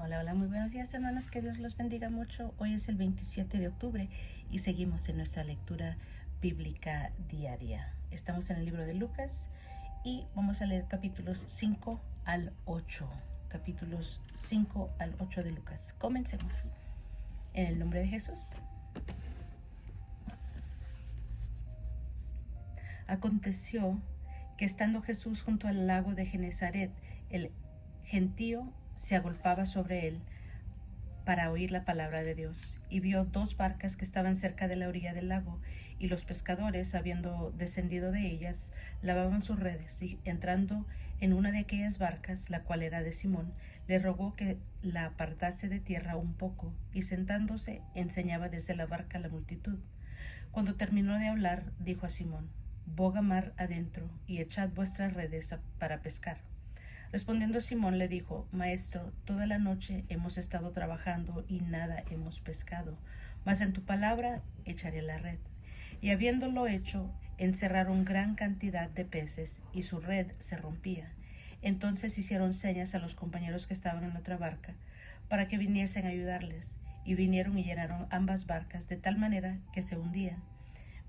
Hola, hola, muy buenos días hermanos, que Dios los bendiga mucho. Hoy es el 27 de octubre y seguimos en nuestra lectura bíblica diaria. Estamos en el libro de Lucas y vamos a leer capítulos 5 al 8. Capítulos 5 al 8 de Lucas. Comencemos. En el nombre de Jesús. Aconteció que estando Jesús junto al lago de Genezaret, el gentío se agolpaba sobre él para oír la palabra de Dios, y vio dos barcas que estaban cerca de la orilla del lago, y los pescadores, habiendo descendido de ellas, lavaban sus redes, y entrando en una de aquellas barcas, la cual era de Simón, le rogó que la apartase de tierra un poco, y sentándose enseñaba desde la barca a la multitud. Cuando terminó de hablar, dijo a Simón: boga mar adentro, y echad vuestras redes para pescar. Respondiendo Simón le dijo: Maestro, toda la noche hemos estado trabajando y nada hemos pescado, mas en tu palabra echaré la red. Y habiéndolo hecho, encerraron gran cantidad de peces, y su red se rompía. Entonces hicieron señas a los compañeros que estaban en otra barca, para que viniesen a ayudarles, y vinieron y llenaron ambas barcas, de tal manera que se hundían.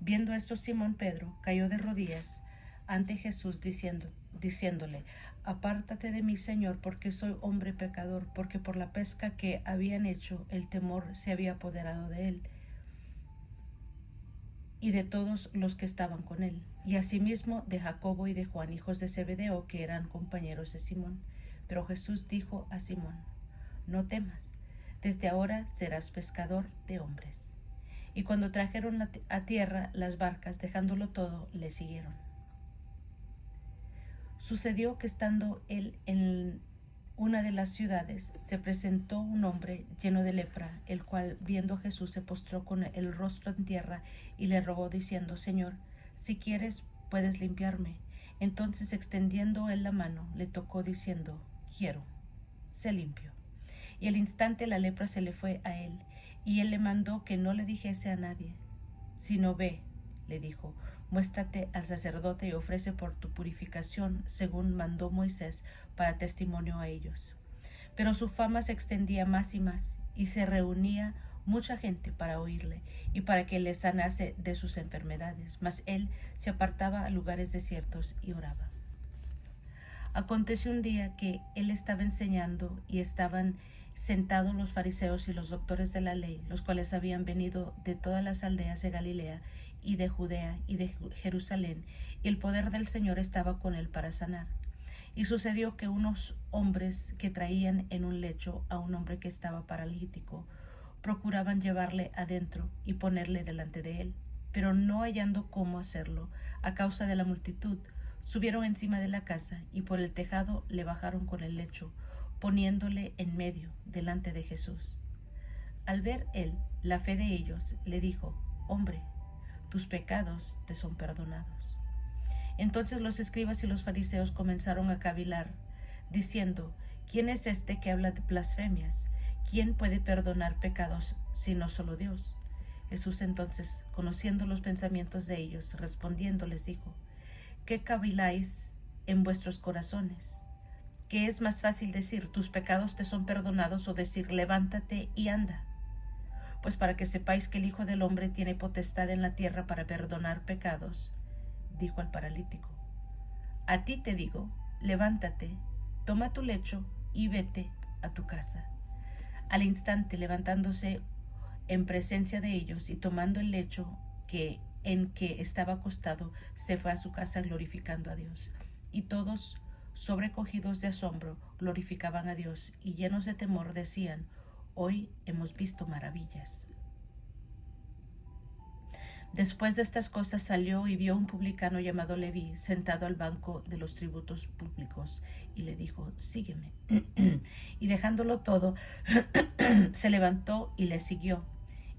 Viendo esto, Simón Pedro cayó de rodillas ante Jesús, diciéndole: apártate de mí, Señor, porque soy hombre pecador. Porque por la pesca que habían hecho, el temor se había apoderado de él y de todos los que estaban con él, y asimismo de Jacobo y de Juan, hijos de Zebedeo, que eran compañeros de Simón. Pero Jesús dijo a Simón: no temas, desde ahora serás pescador de hombres. Y cuando trajeron a tierra las barcas, dejándolo todo, le siguieron. Sucedió que estando él en una de las ciudades, se presentó un hombre lleno de lepra, el cual, viendo a Jesús, se postró con el rostro en tierra y le rogó diciendo: Señor, si quieres, puedes limpiarme. Entonces, extendiendo él la mano, le tocó diciendo: quiero, sé limpio. Y al instante la lepra se le fue a él, y él le mandó que no le dijese a nadie, sino ve, le dijo, muéstrate al sacerdote y ofrece por tu purificación, según mandó Moisés, para testimonio a ellos. Pero su fama se extendía más, y se reunía mucha gente para oírle y para que le sanase de sus enfermedades. Mas él se apartaba a lugares desiertos y oraba. Aconteció un día que él estaba enseñando, y estaban sentados los fariseos y los doctores de la ley, los cuales habían venido de todas las aldeas de Galilea y de Judea y de Jerusalén, y el poder del Señor estaba con él para sanar. Y sucedió que unos hombres que traían en un lecho a un hombre que estaba paralítico, procuraban llevarle adentro y ponerle delante de él, pero no hallando cómo hacerlo a causa de la multitud, subieron encima de la casa y por el tejado le bajaron con el lecho, poniéndole en medio delante de Jesús. Al ver él la fe de ellos, le dijo: hombre, tus pecados te son perdonados. Entonces los escribas y los fariseos comenzaron a cavilar, diciendo: ¿quién es este que habla de blasfemias? ¿Quién puede perdonar pecados sino solo Dios? Jesús entonces, conociendo los pensamientos de ellos, respondiendo les dijo: ¿qué caviláis en vuestros corazones? ¿Qué es más fácil decir: tus pecados te son perdonados, o decir: levántate y anda? Pues para que sepáis que el Hijo del Hombre tiene potestad en la tierra para perdonar pecados, dijo al paralítico: a ti te digo, levántate, toma tu lecho y vete a tu casa. Al instante, levantándose en presencia de ellos y tomando el lecho en que estaba acostado, se fue a su casa glorificando a Dios. Y todos, sobrecogidos de asombro, glorificaban a Dios, y llenos de temor decían: hoy hemos visto maravillas. Después de estas cosas salió y vio un publicano llamado Leví sentado al banco de los tributos públicos, y le dijo: sígueme. Y dejándolo todo, se levantó y le siguió.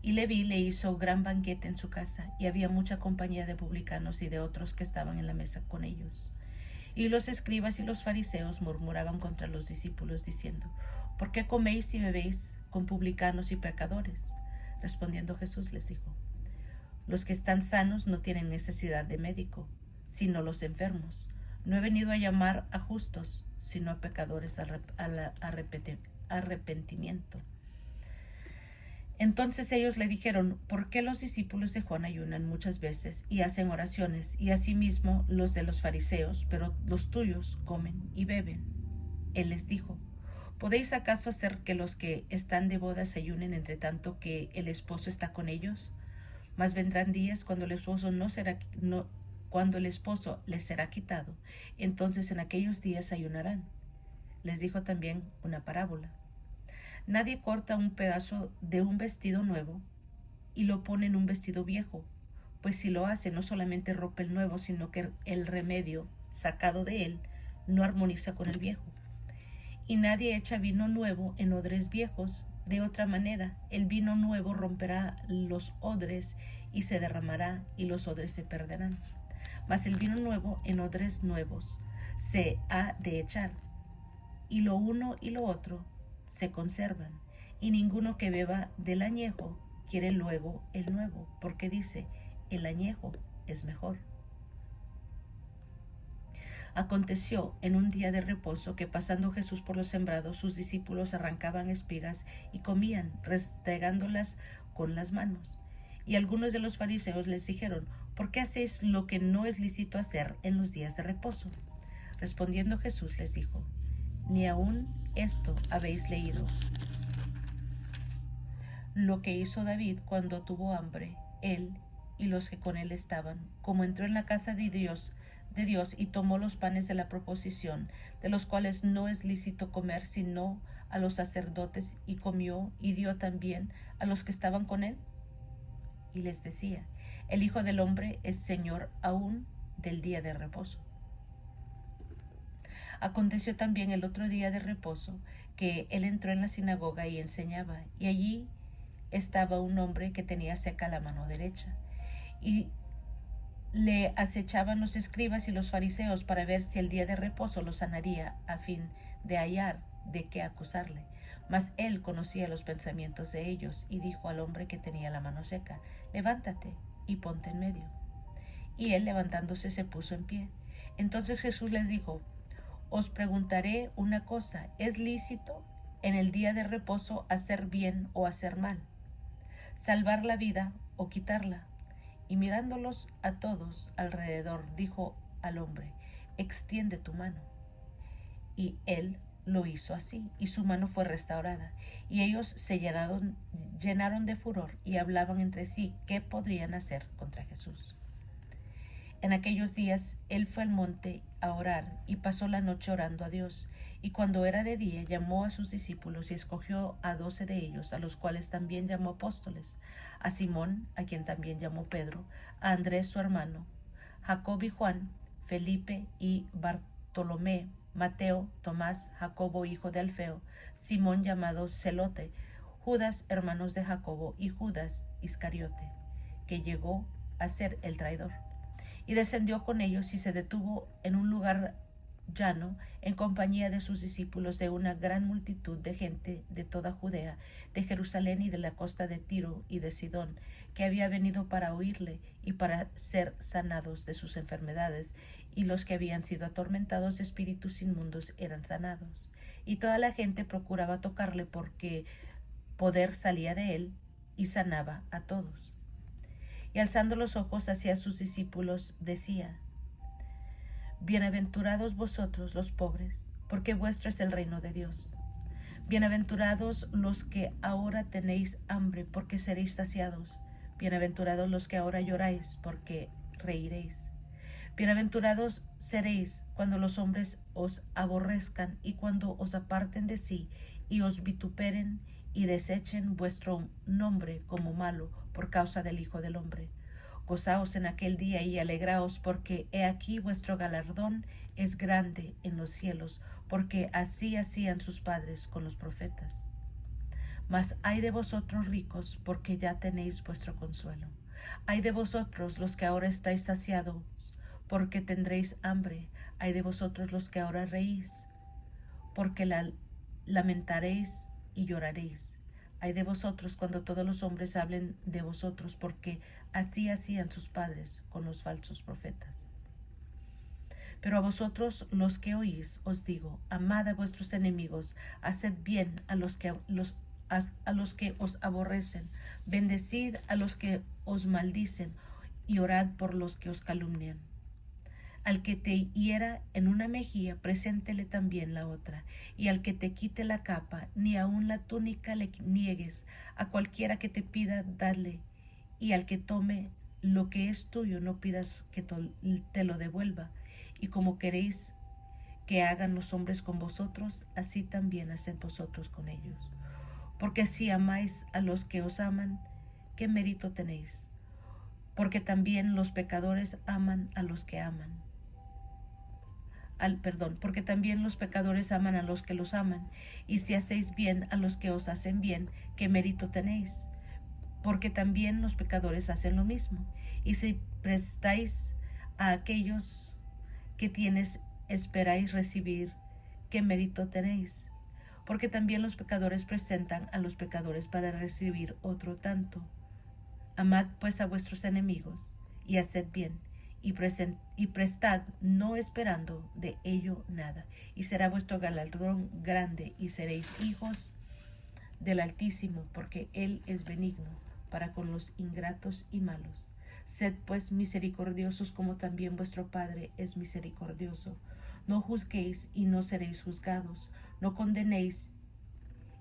Y Leví le hizo gran banquete en su casa, y había mucha compañía de publicanos y de otros que estaban en la mesa con ellos. Y los escribas y los fariseos murmuraban contra los discípulos, diciendo: ¿por qué coméis y bebéis con publicanos y pecadores? Respondiendo Jesús les dijo: los que están sanos no tienen necesidad de médico, sino los enfermos. No he venido a llamar a justos, sino a pecadores al arrepentimiento. Entonces ellos le dijeron: ¿por qué los discípulos de Juan ayunan muchas veces y hacen oraciones, y asimismo los de los fariseos, pero los tuyos comen y beben? Él les dijo: ¿podéis acaso hacer que los que están de bodas ayunen entre tanto que el esposo está con ellos? Mas vendrán días cuando el esposo cuando el esposo les será quitado, entonces en aquellos días ayunarán. Les dijo también una parábola: nadie corta un pedazo de un vestido nuevo y lo pone en un vestido viejo, pues si lo hace no solamente rompe el nuevo, sino que el remedio sacado de él no armoniza con el viejo. Y nadie echa vino nuevo en odres viejos. De otra manera, el vino nuevo romperá los odres y se derramará, y los odres se perderán. Mas el vino nuevo en odres nuevos se ha de echar, y lo uno y lo otro se conservan. Y ninguno que beba del añejo quiere luego el nuevo, porque dice: el añejo es mejor. Aconteció en un día de reposo que, pasando Jesús por los sembrados, sus discípulos arrancaban espigas y comían, restregándolas con las manos. Y algunos de los fariseos les dijeron: ¿por qué hacéis lo que no es lícito hacer en los días de reposo? Respondiendo Jesús les dijo: ¿ni aún esto habéis leído? Lo que hizo David cuando tuvo hambre, él y los que con él estaban, como entró en la casa de Dios y tomó los panes de la proposición, de los cuales no es lícito comer sino a los sacerdotes, y comió y dio también a los que estaban con él. Y les decía: el Hijo del Hombre es Señor aún del día de reposo. Aconteció también el otro día de reposo que él entró en la sinagoga y enseñaba, y allí estaba un hombre que tenía seca la mano derecha. Y le acechaban los escribas y los fariseos para ver si el día de reposo lo sanaría, a fin de hallar de qué acusarle. Mas él conocía los pensamientos de ellos, y dijo al hombre que tenía la mano seca: levántate y ponte en medio. Y él, levantándose, se puso en pie. Entonces Jesús les dijo: os preguntaré una cosa: ¿es lícito en el día de reposo hacer bien o hacer mal, salvar la vida o quitarla? Y mirándolos a todos alrededor, dijo al hombre: extiende tu mano. Y él lo hizo así, y su mano fue restaurada. Y ellos se llenaron de furor, y hablaban entre sí qué podrían hacer contra Jesús. En aquellos días él fue al monte a orar, y pasó la noche orando a Dios. Y cuando era de día, llamó a sus discípulos y escogió a 12 de ellos, a los cuales también llamó apóstoles: a Simón, a quien también llamó Pedro, a Andrés su hermano, Jacob y Juan, Felipe y Bartolomé, Mateo, Tomás, Jacobo hijo de Alfeo, Simón llamado Celote, Judas, hermanos de Jacobo, y Judas Iscariote, que llegó a ser el traidor. Y descendió con ellos y se detuvo en un lugar llano, en compañía de sus discípulos, de una gran multitud de gente de toda Judea, de Jerusalén y de la costa de Tiro y de Sidón, que había venido para oírle y para ser sanados de sus enfermedades, y los que habían sido atormentados de espíritus inmundos eran sanados. Y toda la gente procuraba tocarle, porque poder salía de él y sanaba a todos. Y alzando los ojos hacia sus discípulos, decía: bienaventurados vosotros los pobres, porque vuestro es el reino de Dios. Bienaventurados los que ahora tenéis hambre, porque seréis saciados. Bienaventurados los que ahora lloráis, porque reiréis. Bienaventurados seréis cuando los hombres os aborrezcan, y cuando os aparten de sí, y os vituperen, y desechen vuestro nombre como malo por causa del Hijo del Hombre. Gozaos en aquel día y alegraos, porque he aquí vuestro galardón es grande en los cielos, porque así hacían sus padres con los profetas. Mas ay de vosotros ricos, porque ya tenéis vuestro consuelo. Ay de vosotros los que ahora estáis saciados, porque tendréis hambre. Ay de vosotros los que ahora reís, porque lamentaréis y lloraréis. Ay de vosotros cuando todos los hombres hablen de vosotros, porque así hacían sus padres con los falsos profetas. Pero a vosotros los que oís os digo, amad a vuestros enemigos, haced bien a los que os aborrecen, bendecid a los que os maldicen, y orad por los que os calumnian. Al que te hiera en una mejilla, preséntele también la otra, y al que te quite la capa, ni aun la túnica le niegues. A cualquiera que te pida, dadle, y al que tome lo que es tuyo, no pidas que te lo devuelva. Y como queréis que hagan los hombres con vosotros, así también haced vosotros con ellos. Porque si amáis a los que os aman, ¿qué mérito tenéis? Porque también los pecadores aman a los que aman. Porque también los pecadores aman a los que los aman. Y si hacéis bien a los que os hacen bien, ¿qué mérito tenéis? Porque también los pecadores hacen lo mismo. Y si prestáis a aquellos que tienes, esperáis recibir, ¿qué mérito tenéis? Porque también los pecadores presentan a los pecadores para recibir otro tanto. Amad pues a vuestros enemigos, y haced bien, y prestad, no esperando de ello nada, y será vuestro galardón grande, y seréis hijos del Altísimo, porque Él es benigno para con los ingratos y malos. Sed pues misericordiosos como también vuestro Padre es misericordioso. No juzguéis y no seréis juzgados. No condenéis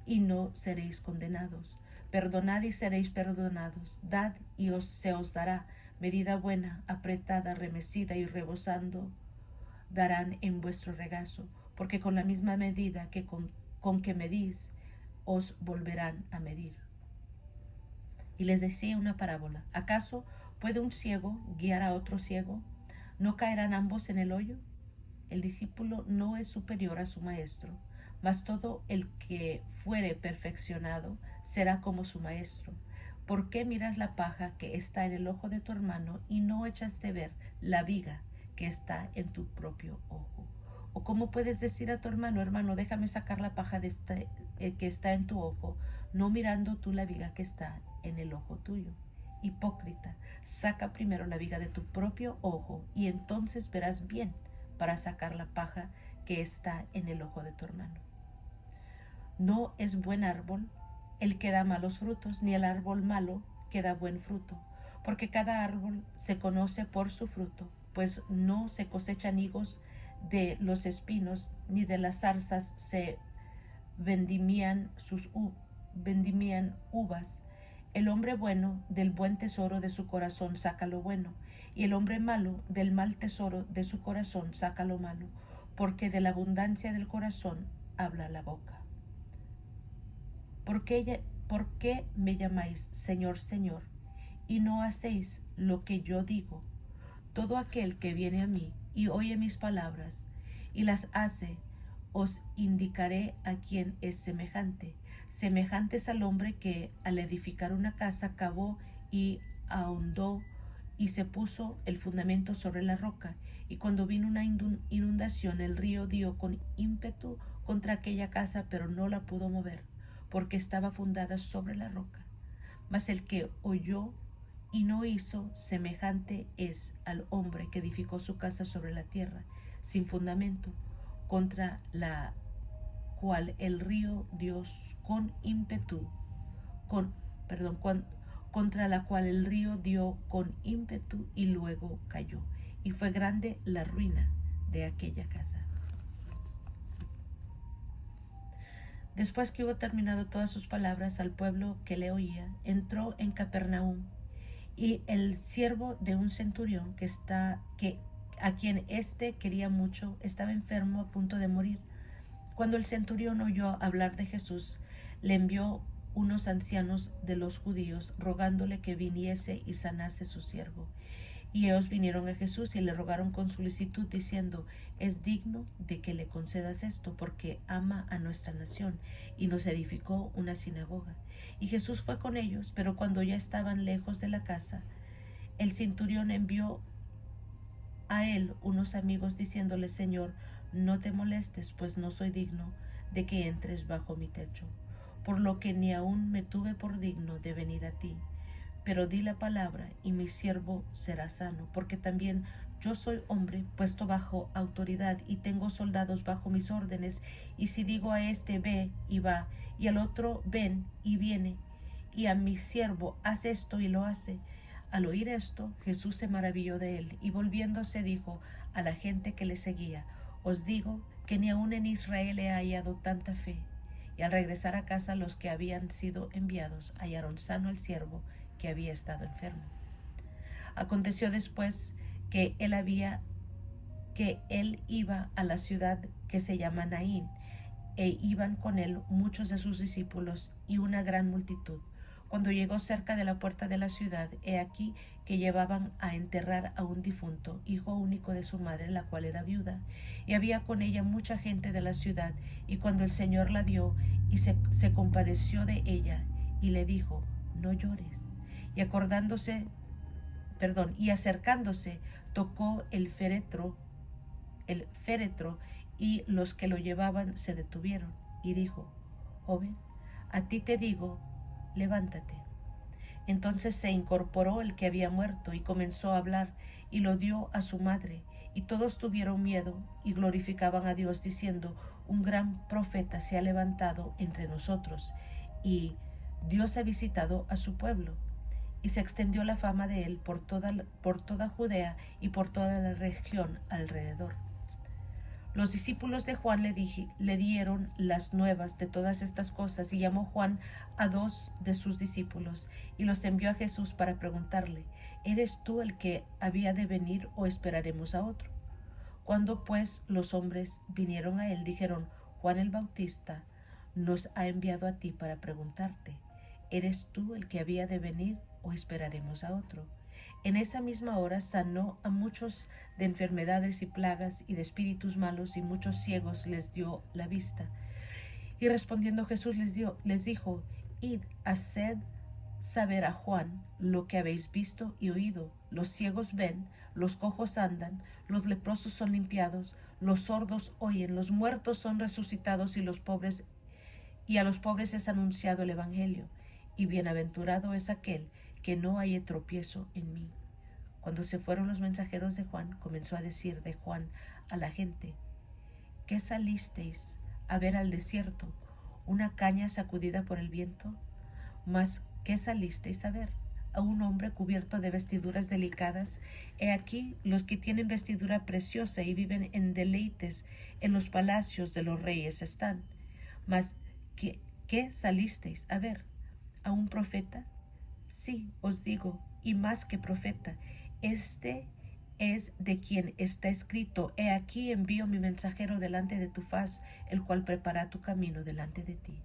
y no seréis condenados. Perdonad y seréis perdonados. Dad y se os dará. Medida buena, apretada, remecida y rebosando, darán en vuestro regazo, porque con la misma medida que con que medís, os volverán a medir. Y les decía una parábola. ¿Acaso puede un ciego guiar a otro ciego? ¿No caerán ambos en el hoyo? El discípulo no es superior a su maestro, mas todo el que fuere perfeccionado será como su maestro. ¿Por qué miras la paja que está en el ojo de tu hermano y no echas de ver la viga que está en tu propio ojo? ¿O cómo puedes decir a tu hermano, hermano, déjame sacar la paja que está en tu ojo, no mirando tú la viga que está en el ojo tuyo? Hipócrita, saca primero la viga de tu propio ojo y entonces verás bien para sacar la paja que está en el ojo de tu hermano. No es buen árbol el que da malos frutos, ni el árbol malo que da buen fruto, porque cada árbol se conoce por su fruto, pues no se cosechan higos de los espinos, ni de las zarzas se vendimian uvas. El hombre bueno del buen tesoro de su corazón saca lo bueno, y el hombre malo del mal tesoro de su corazón saca lo malo, porque de la abundancia del corazón habla la boca. ¿Por qué me llamáis Señor, Señor, y no hacéis lo que yo digo? Todo aquel que viene a mí y oye mis palabras y las hace, os indicaré a quién es semejante. Semejante es al hombre que al edificar una casa cavó y ahondó y se puso el fundamento sobre la roca. Y cuando vino una inundación, el río dio con ímpetu contra aquella casa, pero no la pudo mover, porque estaba fundada sobre la roca. Mas el que oyó y no hizo, semejante es al hombre que edificó su casa sobre la tierra, sin fundamento, contra la cual el río dio con ímpetu, contra la cual el río dio con ímpetu y luego cayó. Y fue grande la ruina de aquella casa. Después que hubo terminado todas sus palabras al pueblo que le oía, entró en Capernaum, y el siervo de un centurión a quien éste quería mucho, estaba enfermo a punto de morir. Cuando el centurión oyó hablar de Jesús, le envió unos ancianos de los judíos, rogándole que viniese y sanase su siervo. Y ellos vinieron a Jesús y le rogaron con solicitud, diciendo: es digno de que le concedas esto, porque ama a nuestra nación y nos edificó una sinagoga. Y Jesús fue con ellos, pero cuando ya estaban lejos de la casa, el centurión envió a él unos amigos diciéndole: Señor, no te molestes, pues no soy digno de que entres bajo mi techo, por lo que ni aún me tuve por digno de venir a ti. Pero di la palabra y mi siervo será sano, porque también yo soy hombre puesto bajo autoridad y tengo soldados bajo mis órdenes, y si digo a este ve y va, y al otro ven y viene, y a mi siervo haz esto y lo hace. Al oír esto, Jesús se maravilló de él, y volviéndose dijo a la gente que le seguía: os digo que ni aun en Israel he hallado tanta fe. Y al regresar a casa, los que habían sido enviados hallaron sano al siervo que había estado enfermo. Aconteció después que él iba a la ciudad que se llama Naín, e iban con él muchos de sus discípulos y una gran multitud. Cuando llegó cerca de la puerta de la ciudad, he aquí que llevaban a enterrar a un difunto, hijo único de su madre, la cual era viuda, y había con ella mucha gente de la ciudad. Y cuando el Señor la vio, y se compadeció de ella, y le dijo: no llores. Y acercándose, tocó el féretro, y los que lo llevaban se detuvieron, y dijo: joven, a ti te digo, levántate. Entonces se incorporó el que había muerto y comenzó a hablar, y lo dio a su madre, y todos tuvieron miedo y glorificaban a Dios, diciendo: un gran profeta se ha levantado entre nosotros, y Dios ha visitado a su pueblo. Y se extendió la fama de él por toda Judea y por toda la región alrededor. Los discípulos de Juan le dieron las nuevas de todas estas cosas, y llamó Juan a 2 de sus discípulos y los envió a Jesús para preguntarle: ¿eres tú el que había de venir o esperaremos a otro? Cuando pues los hombres vinieron a él, dijeron: Juan el Bautista nos ha enviado a ti para preguntarte: ¿eres tú el que había de venir o esperaremos a otro? En esa misma hora sanó a muchos de enfermedades y plagas y de espíritus malos, y muchos ciegos les dio la vista. Y respondiendo Jesús les dijo: id, haced saber a Juan lo que habéis visto y oído: los ciegos ven, los cojos andan, los leprosos son limpiados, los sordos oyen, los muertos son resucitados, y a los pobres es anunciado el evangelio. Y bienaventurado es aquel que no halle tropiezo en mí. Cuando se fueron los mensajeros de Juan, comenzó a decir de Juan a la gente: ¿qué salisteis a ver al desierto? ¿Una caña sacudida por el viento? Mas ¿qué salisteis a ver? ¿A un hombre cubierto de vestiduras delicadas? He aquí, los que tienen vestidura preciosa y viven en deleites en los palacios de los reyes están. Mas ¿qué salisteis a ver? ¿A un profeta? Sí, os digo, y más que profeta. Este es de quien está escrito: he aquí envío mi mensajero delante de tu faz, el cual prepara tu camino delante de ti.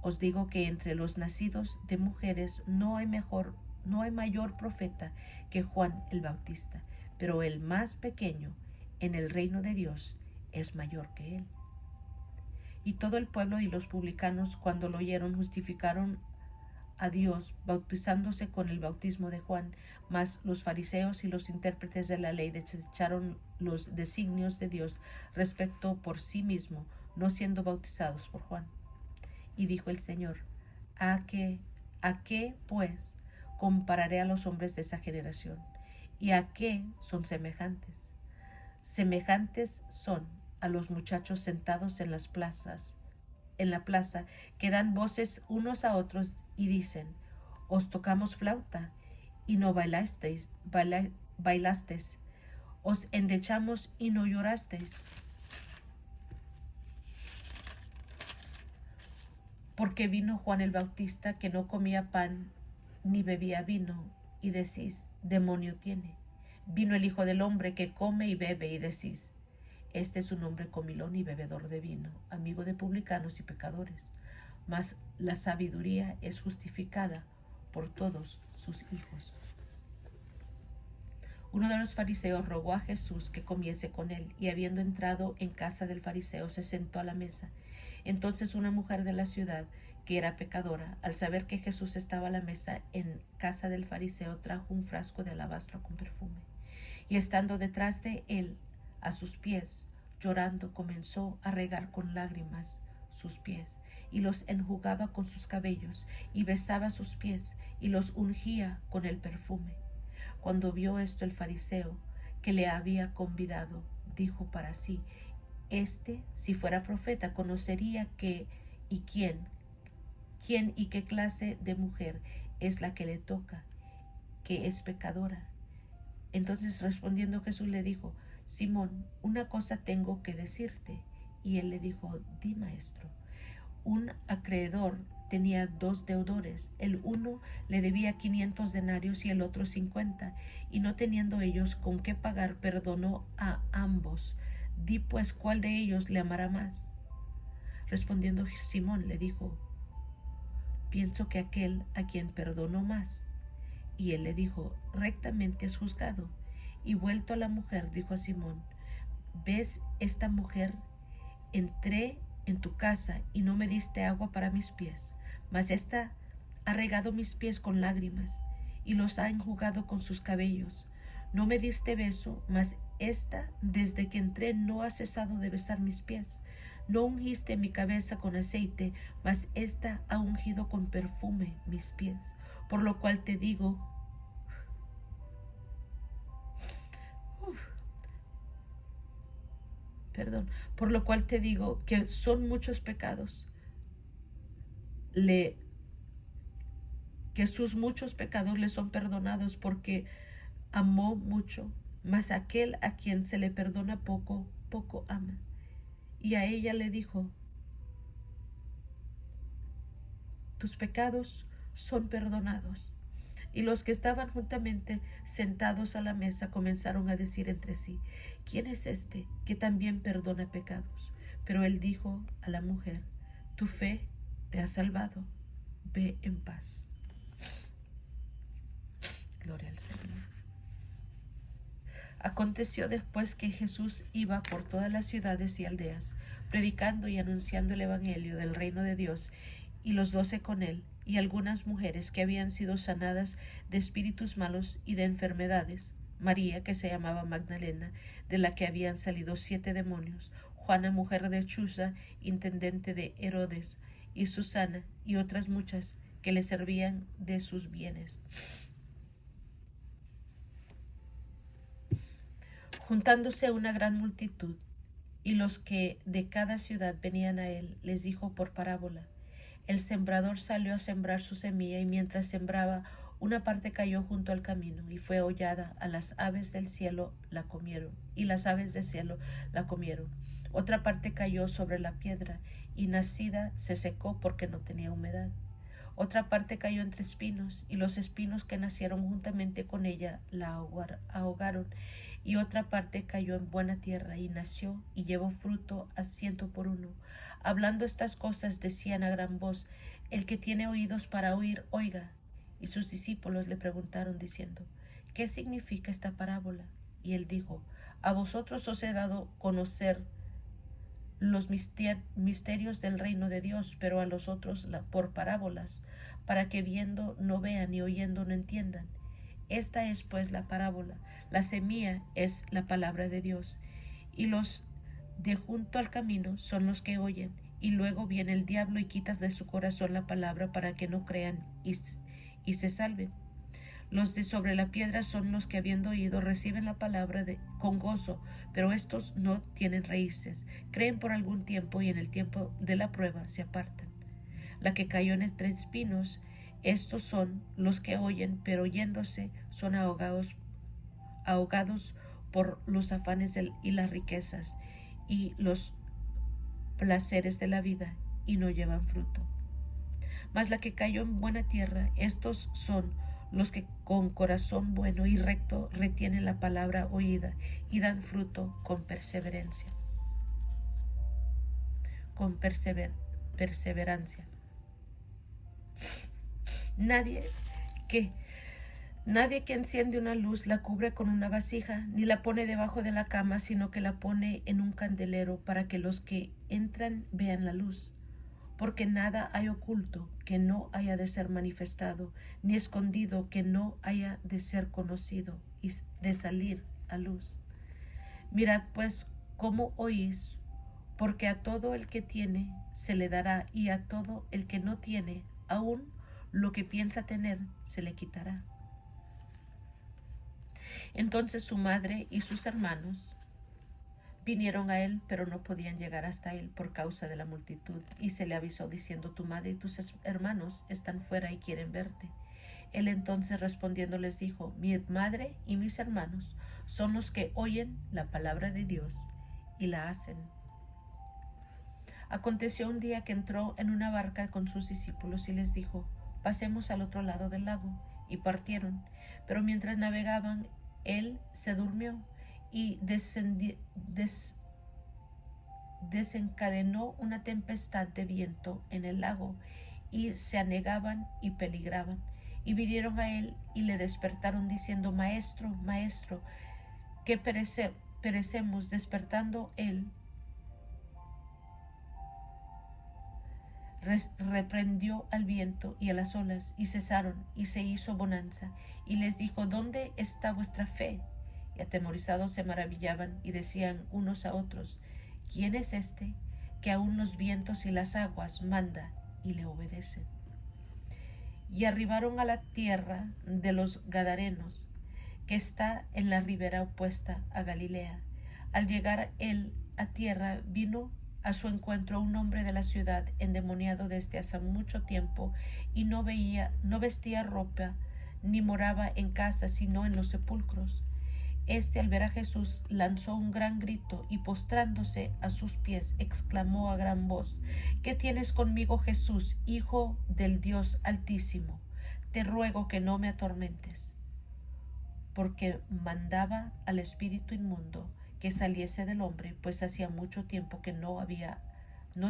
Os digo que entre los nacidos de mujeres no hay mayor profeta que Juan el Bautista, pero el más pequeño en el reino de Dios es mayor que él. Y todo el pueblo y los publicanos, cuando lo oyeron, justificaron a Dios bautizándose con el bautismo de Juan. Mas los fariseos y los intérpretes de la ley desecharon los designios de Dios respecto por sí mismo, no siendo bautizados por Juan. Y dijo el Señor: ¿A qué pues compararé a los hombres de esa generación? ¿Y a qué son semejantes? Semejantes son a los muchachos sentados en la plaza, que dan voces unos a otros y dicen: os tocamos flauta y no bailasteis, os endechamos y no llorasteis. Porque vino Juan el Bautista, que no comía pan ni bebía vino, y decís: demonio tiene. Vino el Hijo del Hombre, que come y bebe, y decís: este es un hombre comilón y bebedor de vino, amigo de publicanos y pecadores. Mas la sabiduría es justificada por todos sus hijos. Uno de los fariseos rogó a Jesús que comiese con él, y habiendo entrado en casa del fariseo, se sentó a la mesa. Entonces una mujer de la ciudad, que era pecadora, al saber que Jesús estaba a la mesa en casa del fariseo, trajo un frasco de alabastro con perfume, y estando detrás de él, a sus pies, llorando, comenzó a regar con lágrimas sus pies, y los enjugaba con sus cabellos, y besaba sus pies, y los ungía con el perfume. Cuando vio esto el fariseo que le había convidado, dijo para sí: si fuera profeta, conocería qué y quién y qué clase de mujer es la que le toca, que es pecadora. Entonces respondiendo Jesús le dijo: Simón, una cosa tengo que decirte. Y él le dijo: Di, maestro. Un acreedor tenía 2 deudores. El uno le debía 500 denarios y el otro 50. Y no teniendo ellos con qué pagar, perdonó a ambos. Di pues, ¿cuál de ellos le amará más? Respondiendo Simón le dijo: Pienso que aquel a quien perdonó más. Y él le dijo: Rectamente has juzgado. Y vuelto a la mujer, dijo a Simón: ¿Ves esta mujer? Entré en tu casa y no me diste agua para mis pies, mas ésta ha regado mis pies con lágrimas y los ha enjugado con sus cabellos. No me diste beso, mas ésta desde que entré no ha cesado de besar mis pies. No ungiste mi cabeza con aceite, mas ésta ha ungido con perfume mis pies. Por lo cual te digo, por lo cual te digo que son muchos pecados, que sus muchos pecados le son perdonados, porque amó mucho. Mas aquel a quien se le perdona poco, poco ama. Y a ella le dijo: Tus pecados son perdonados. Y los que estaban juntamente sentados a la mesa comenzaron a decir entre sí: ¿Quién es este que también perdona pecados? Pero él dijo a la mujer: Tu fe te ha salvado. Ve en paz. Gloria al Señor. Aconteció después que Jesús iba por todas las ciudades y aldeas, predicando y anunciando el evangelio del reino de Dios, y los 12 con él, y algunas mujeres que habían sido sanadas de espíritus malos y de enfermedades: María, que se llamaba Magdalena, de la que habían salido 7 demonios; Juana, mujer de Chuza, intendente de Herodes; y Susana, y otras muchas que le servían de sus bienes. Juntándose una gran multitud, y los que de cada ciudad venían a él, les dijo por parábola: El sembrador salió a sembrar su semilla, y mientras sembraba, una parte cayó junto al camino, y fue hollada. A las aves del cielo la comieron, y las aves del cielo la comieron. Otra parte cayó sobre la piedra, y nacida se secó porque no tenía humedad. Otra parte cayó entre espinos, y los espinos que nacieron juntamente con ella la ahogaron. Y otra parte cayó en buena tierra, y nació, y llevó fruto a 100 por uno. Hablando estas cosas, decían a gran voz: El que tiene oídos para oír, oiga. Y sus discípulos le preguntaron diciendo: ¿Qué significa esta parábola? Y él dijo: A vosotros os he dado conocer los misterios del reino de Dios, pero a los otros por parábolas, para que viendo no vean y oyendo no entiendan. Esta es pues la parábola: la semilla es la palabra de Dios, y los de junto al camino son los que oyen, y luego viene el diablo y quita de su corazón la palabra, para que no crean y se salven. Los de sobre la piedra son los que, habiendo oído, reciben la palabra con gozo, pero estos no tienen raíces, creen por algún tiempo, y en el tiempo de la prueba se apartan. La que cayó entre espinos, estos son los que oyen, pero oyéndose son ahogados por los afanes y las riquezas y los placeres de la vida, y no llevan fruto. Mas la que cayó en buena tierra, estos son los que con corazón bueno y recto retienen la palabra oída y dan fruto con perseverancia. Perseverancia. Nadie que enciende una luz la cubre con una vasija, ni la pone debajo de la cama, sino que la pone en un candelero, para que los que entran vean la luz. Porque nada hay oculto que no haya de ser manifestado, ni escondido que no haya de ser conocido y de salir a luz. Mirad pues cómo oís, porque a todo el que tiene se le dará, y a todo el que no tiene, aún lo que piensa tener, se le quitará. Entonces su madre y sus hermanos vinieron a él, pero no podían llegar hasta él por causa de la multitud, y se le avisó diciendo: tu madre y tus hermanos están fuera y quieren verte. Él entonces respondiendo les dijo: mi madre y mis hermanos son los que oyen la palabra de Dios y la hacen. Aconteció un día que entró en una barca con sus discípulos y les dijo: pasemos al otro lado del lago. Y partieron, pero mientras navegaban, él se durmió y desencadenó una tempestad de viento en el lago, y se anegaban y peligraban. Y vinieron a él y le despertaron diciendo: Maestro, Maestro, que perecemos. Despertando él, reprendió al viento y a las olas, y cesaron, y se hizo bonanza. Y les dijo: ¿dónde está vuestra fe? Y atemorizados se maravillaban y decían unos a otros: ¿quién es este que aun los vientos y las aguas manda y le obedecen? Y arribaron a la tierra de los Gadarenos, que está en la ribera opuesta a Galilea. Al llegar él a tierra, vino a su encuentro un hombre de la ciudad, endemoniado desde hace mucho tiempo, y no vestía ropa, ni moraba en casa, sino en los sepulcros. Este, al ver a Jesús, lanzó un gran grito y, postrándose a sus pies, exclamó a gran voz: ¿qué tienes conmigo, Jesús, Hijo del Dios Altísimo? Te ruego que no me atormentes. Porque mandaba al espíritu inmundo que saliese del hombre, pues hacía mucho tiempo que no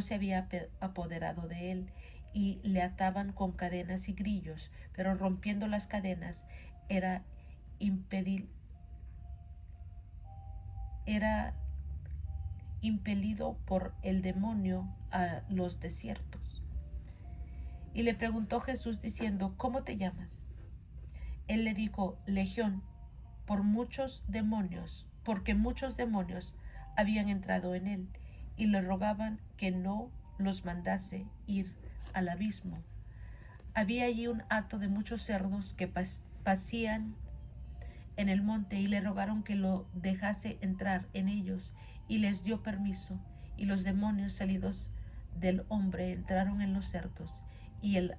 se había apoderado de él, y le ataban con cadenas y grillos, pero rompiendo las cadenas era impelido por el demonio a los desiertos. Y le preguntó Jesús diciendo: ¿cómo te llamas? Él le dijo: Legión, porque muchos demonios habían entrado en él, y le rogaban que no los mandase ir al abismo. Había allí un hato de muchos cerdos que pacían en el monte, y le rogaron que lo dejase entrar en ellos, y les dio permiso. Y los demonios salidos del hombre entraron en los cerdos, y el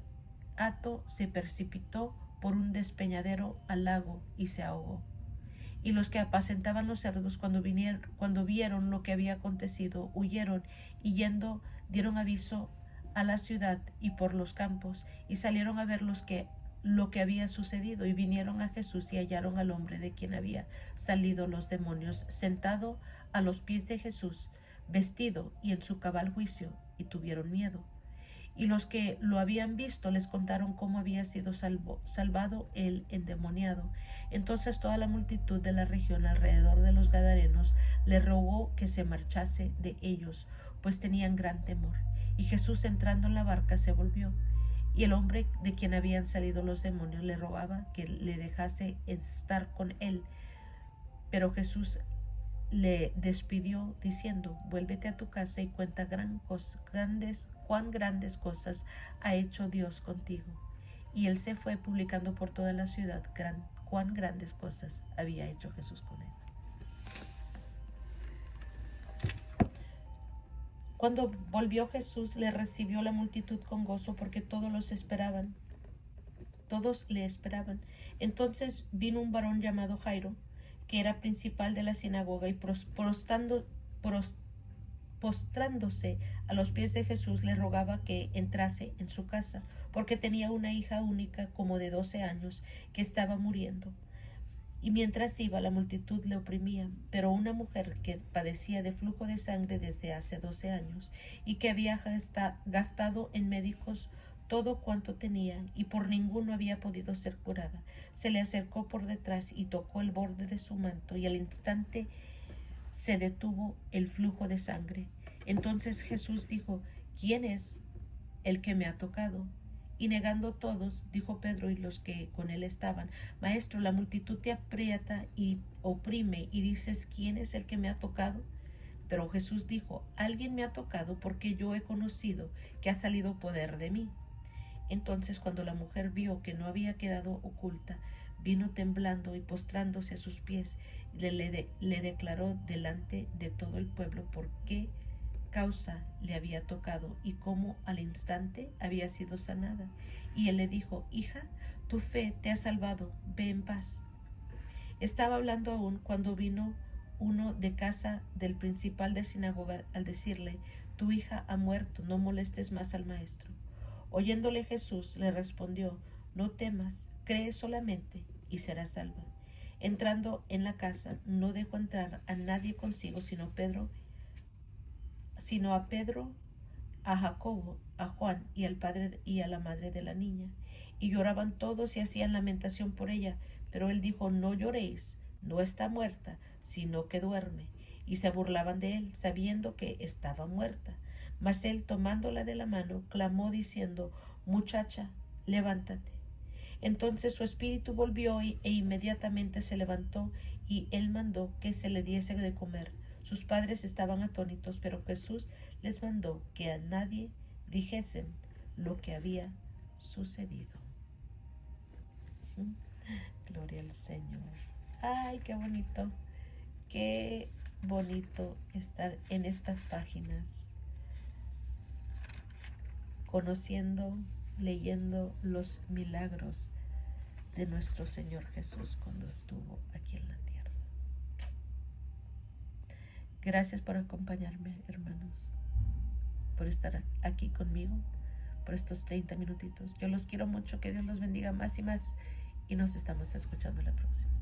hato se precipitó por un despeñadero al lago y se ahogó. Y los que apacentaban los cerdos, cuando vieron lo que había acontecido, huyeron, y yendo dieron aviso a la ciudad y por los campos, y salieron a ver lo que había sucedido, y vinieron a Jesús y hallaron al hombre de quien había salido los demonios, sentado a los pies de Jesús, vestido y en su cabal juicio, y tuvieron miedo. Y los que lo habían visto les contaron cómo había sido salvado el endemoniado. Entonces toda la multitud de la región alrededor de los Gadarenos le rogó que se marchase de ellos, pues tenían gran temor. Y Jesús, entrando en la barca, se volvió. Y el hombre de quien habían salido los demonios le rogaba que le dejase estar con él. Pero Jesús le despidió diciendo: vuélvete a tu casa y cuenta cuán grandes cosas ha hecho Dios contigo. Y él se fue publicando por toda la ciudad cuán grandes cosas había hecho Jesús con él. Cuando volvió Jesús, le recibió la multitud con gozo, porque todos le esperaban. Entonces vino un varón llamado Jairo, que era principal de la sinagoga, y postrándose a los pies de Jesús, le rogaba que entrase en su casa, porque tenía una hija única, como de 12 años, que estaba muriendo. Y mientras iba, la multitud le oprimía. Pero una mujer que padecía de flujo de sangre desde hace 12 años, y que había gastado en médicos todo cuanto tenía, y por ninguno había podido ser curada, se le acercó por detrás y tocó el borde de su manto, y al instante se detuvo el flujo de sangre. Entonces Jesús dijo: ¿quién es el que me ha tocado? Y negando todos, dijo Pedro y los que con él estaban: Maestro, la multitud te aprieta y oprime, y dices: ¿quién es el que me ha tocado? Pero Jesús dijo: alguien me ha tocado, porque yo he conocido que ha salido poder de mí. Entonces, cuando la mujer vio que no había quedado oculta, vino temblando y postrándose a sus pies, le declaró delante de todo el pueblo por qué causa le había tocado y cómo al instante había sido sanada. Y él le dijo: hija, tu fe te ha salvado, ve en paz. Estaba hablando aún cuando vino uno de casa del principal de sinagoga al decirle: tu hija ha muerto, no molestes más al maestro. Oyéndole Jesús le respondió: no temas, cree solamente y serás salva. Entrando en la casa, no dejó entrar a nadie consigo sino a Pedro, a Jacobo, a Juan y al padre y a la madre de la niña. Y lloraban todos y hacían lamentación por ella. Pero él dijo: no lloréis, no está muerta, sino que duerme. Y se burlaban de él, sabiendo que estaba muerta. Mas él, tomándola de la mano, clamó diciendo: muchacha, levántate. Entonces su espíritu volvió e inmediatamente se levantó, y él mandó que se le diese de comer. Sus padres estaban atónitos, pero Jesús les mandó que a nadie dijesen lo que había sucedido. Gloria al Señor. Ay, qué bonito estar en estas páginas, conociendo, leyendo los milagros de nuestro Señor Jesús cuando estuvo aquí en la tierra. Gracias por acompañarme, hermanos, por estar aquí conmigo, por estos 30 minutitos. Yo los quiero mucho, que Dios los bendiga más y más, y nos estamos escuchando la próxima.